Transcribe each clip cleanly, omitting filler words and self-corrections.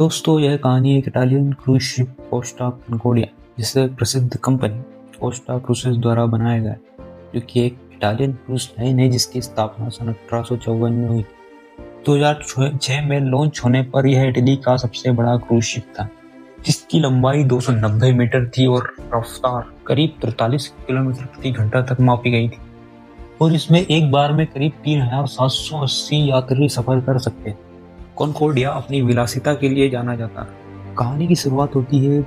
दोस्तों, यह कहानी एक इटालियन क्रूज शिप कोस्टा कॉन्कोर्डिया जिसे प्रसिद्ध कंपनी कोस्टा क्रूसेस द्वारा बनाया गया है, जो कि एक इटालियन क्रूज लाइन है जिसकी स्थापना सन 1854 में हुई। 2006 में लॉन्च होने पर यह इटली का सबसे बड़ा क्रूज शिप था, जिसकी लंबाई 290 मीटर थी और रफ्तार करीब 43 किलोमीटर प्रति घंटा तक मापी गई थी, और इसमें एक बार में करीब 3780 यात्री सफर कर सकते हैं। कॉन्कोर्डिया अपनी विलासिता के लिए जाना जाता है। कहानी की शुरुआत होती है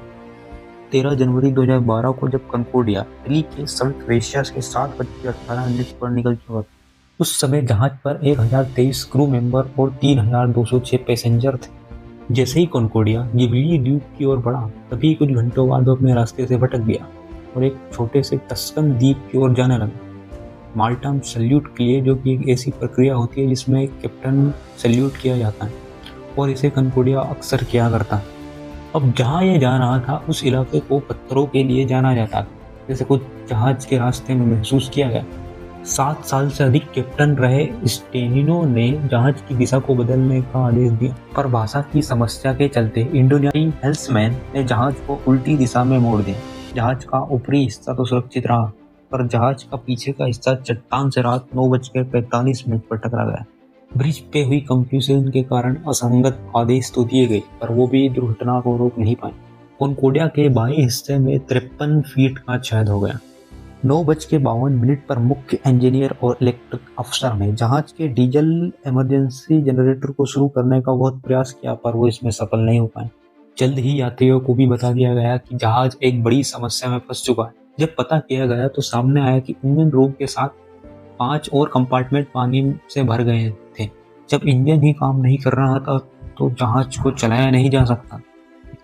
13 जनवरी 2012 को, जब कॉन्कोर्डिया इटली के सल्ट वेशिया के 7:18 पर निकल चुका था। उस समय जहाज पर 1023 क्रू मेंबर और 3206 पैसेंजर थे। जैसे ही कॉन्कोर्डिया गिबेलिना द्वीप की ओर बढ़ा, तभी कुछ घंटों बाद वो अपने रास्ते से भटक गया और एक छोटे से टस्कन द्वीप की ओर जाने लगा। माल्टा सल्यूट के लिए, जो कि एक ऐसी प्रक्रिया होती है जिसमें कैप्टन सल्यूट किया जाता है, और इसे कॉन्कोर्डिया अक्सर किया करता है। अब जहाँ ये जा रहा था उस इलाके को पत्थरों के लिए जाना जाता था, जैसे कुछ जहाज के रास्ते में महसूस किया गया। 7 साल से अधिक कैप्टन रहे स्टेनिनो ने जहाज की दिशा को बदलने का आदेश दिया, पर भाषा की समस्या के चलते इंडोनेशियाई हेल्समैन ने जहाज को उल्टी दिशा में मोड़ दिया। जहाज का ऊपरी हिस्सा तो सुरक्षित रहा, पर जहाज का पीछे का हिस्सा चट्टान से रात 9:45 पर टकरा गया। ब्रिज पे हुई कंफ्यूजन के कारण असंगत आदेश तो दिए गए, पर वो भी दुर्घटना को रोक नहीं पाए। कॉन्कोर्डिया के बाएं हिस्से में 53 फीट का छेद हो गया। 9:52 पर मुख्य इंजीनियर और इलेक्ट्रिक अफसर ने जहाज के डीजल इमरजेंसी जनरेटर को शुरू करने का बहुत प्रयास किया, पर वो इसमें सफल नहीं हो पाए। जल्द ही यात्रियों को भी बता दिया गया कि जहाज एक बड़ी समस्या में फंस चुका है। जब पता किया गया तो सामने आया कि इंजन रूम के साथ 5 और कंपार्टमेंट पानी से भर गए थे। जब इंजन ही काम नहीं कर रहा था तो जहाज को चलाया नहीं जा सकता।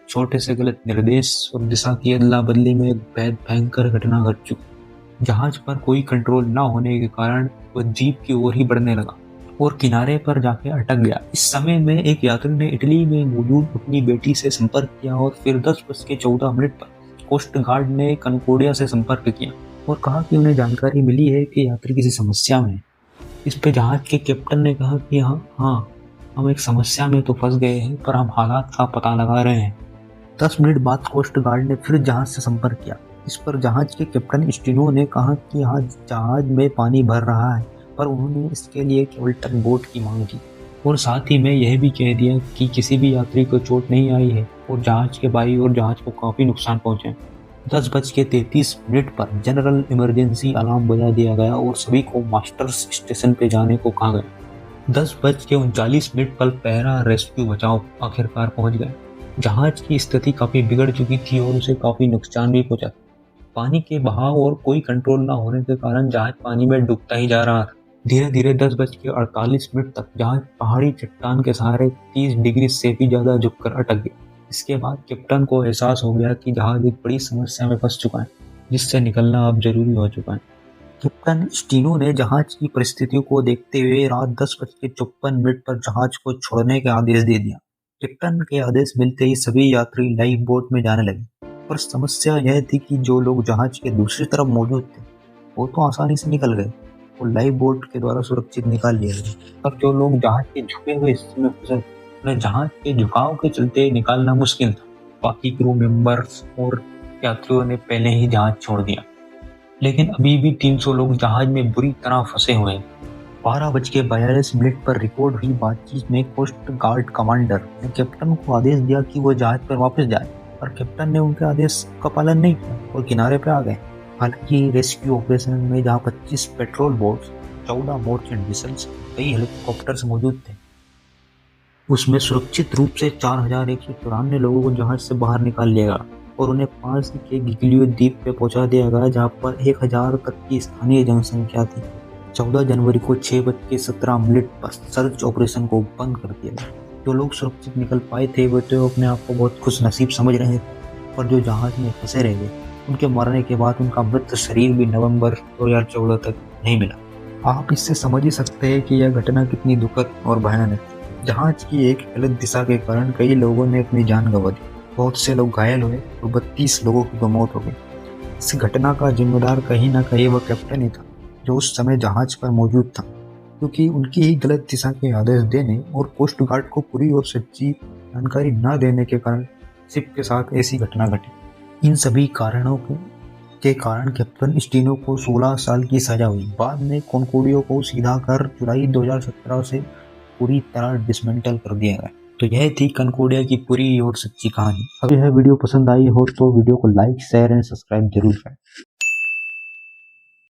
छोटे से गलत निर्देश और दिशा की अदला बदली में एक बेहद भयंकर घटना घट चुकी। जहाज पर कोई कंट्रोल न होने के कारण वह द्वीप की ओर ही बढ़ने लगा और किनारे पर जाके अटक गया। इस समय में एक यात्री ने इटली में मौजूद अपनी बेटी से संपर्क किया और फिर 10:14 पर कोस्ट गार्ड ने कॉन्कोर्डिया से संपर्क किया और कहा कि उन्हें जानकारी मिली है कि यात्री किसी समस्या में है। इस पे जहाज के कैप्टन ने कहा कि हाँ, हम एक समस्या में तो फंस गए हैं, पर हम हालात का पता लगा रहे हैं। 10 मिनट बाद कोस्ट गार्ड ने फिर जहाज से संपर्क किया। इस पर जहाज के कैप्टन स्टीनो ने कहा कि यहाँ जहाज में पानी भर रहा है, पर उन्होंने इसके लिए केवल टग बोट की मांग की और साथ ही में यह भी कह दिया कि किसी भी यात्री को चोट नहीं आई है और जहाज के बाई और जहाज को काफी नुकसान पहुंचे। 10:33 पर जनरल इमरजेंसी अलार्म बजा दिया गया और सभी को मास्टर्स स्टेशन पे जाने को कहा गया। 10:39 पर पहरा रेस्क्यू बचाव आखिरकार पहुंच गया। जहाज की स्थिति काफी बिगड़ चुकी थी और उसे काफी नुकसान भी पहुंचा। पानी के बहाव और कोई कंट्रोल न होने के कारण जहाज पानी में डूबता ही जा रहा था। धीरे धीरे 10:48 तक जहाज पहाड़ी चट्टान के सहारे 30 डिग्री से भी ज्यादा झुककर अटक गया। इसके बाद कैप्टन को एहसास हो गया कि जहाज एक बड़ी समस्या में फंस चुका है, जिससे निकलना अब जरूरी हो चुका है। कैप्टन स्टीनो ने जहाज की परिस्थितियों को देखते हुए रात 10:54 पर जहाज को छोड़ने का आदेश दे दिया। कैप्टन के आदेश मिलते ही सभी यात्री लाइफ बोट में जाने लगे, पर समस्या यह थी कि जो लोग जहाज के दूसरी तरफ मौजूद थे वो तो आसानी से निकल गए और लाइफ बोट के द्वारा सुरक्षित निकाल लिए गए। अब जो लोग जहाज के झुके हुए हिस्से में फंसे, उन्हें जहाज के झुकाव के चलते निकालना मुश्किल था। बाकी क्रू मेंबर्स और यात्रियों ने पहले ही जहाज छोड़ दिया, लेकिन अभी भी 300 लोग जहाज में बुरी तरह फंसे हुए हैं। 12:42 पर रिकॉर्ड हुई बातचीत में कोस्ट गार्ड कमांडर ने कैप्टन को आदेश दिया कि वो जहाज पर वापस जाए, पर कैप्टन ने उनके आदेश का पालन नहीं किया और किनारे पर आ गए। हालांकि रेस्क्यू ऑपरेशन में जहां 25 पेट्रोल बोट्स, 14 मर्चेंट वेसल्स, कई हेलीकॉप्टर्स मौजूद थे, उसमें सुरक्षित रूप से 4194 लोगों को जहाज से बाहर निकाल लिया गया और उन्हें पास के गिबेलिना द्वीप पे पहुंचा दिया गया, जहां पर 1000 तक की स्थानीय जनसंख्या थी। 14 जनवरी को 6:17 पर सर्च ऑपरेशन को बंद कर दिया गया। जो लोग सुरक्षित निकल पाए थे वो तो अपने आप को बहुत खुश नसीब समझ रहे थे, पर जो जहाज में फंसे रह गए, उनके मरने के बाद उनका मृत शरीर भी नवंबर 2014 तक नहीं मिला। आप इससे समझ ही सकते हैं कि यह घटना कितनी दुखद और भयानक थी। जहाज की एक गलत दिशा के कारण कई लोगों ने अपनी जान गंवा दी, बहुत से लोग घायल हुए और 32 लोगों की मौत हो गई। इस घटना का जिम्मेदार कहीं ना कहीं वह कैप्टन ही था, जो उस समय जहाज पर मौजूद था, क्योंकि उनकी ही गलत दिशा के आदेश देने और कोस्ट गार्ड को पूरी और सच्ची जानकारी न देने के कारण शिप के साथ ऐसी घटना घटी। इन सभी कारणों के कारण कैप्टन स्टीनो को 16 साल की सजा हुई। बाद में कॉन्कोर्डिया को सीधा कर जुलाई 2017 से पूरी तरह डिसमेंटल कर दिया गया। तो यह थी कॉन्कोर्डिया की पूरी और सच्ची कहानी। अगर यह वीडियो पसंद आई हो तो वीडियो को लाइक, शेयर एंड सब्सक्राइब जरूर करें।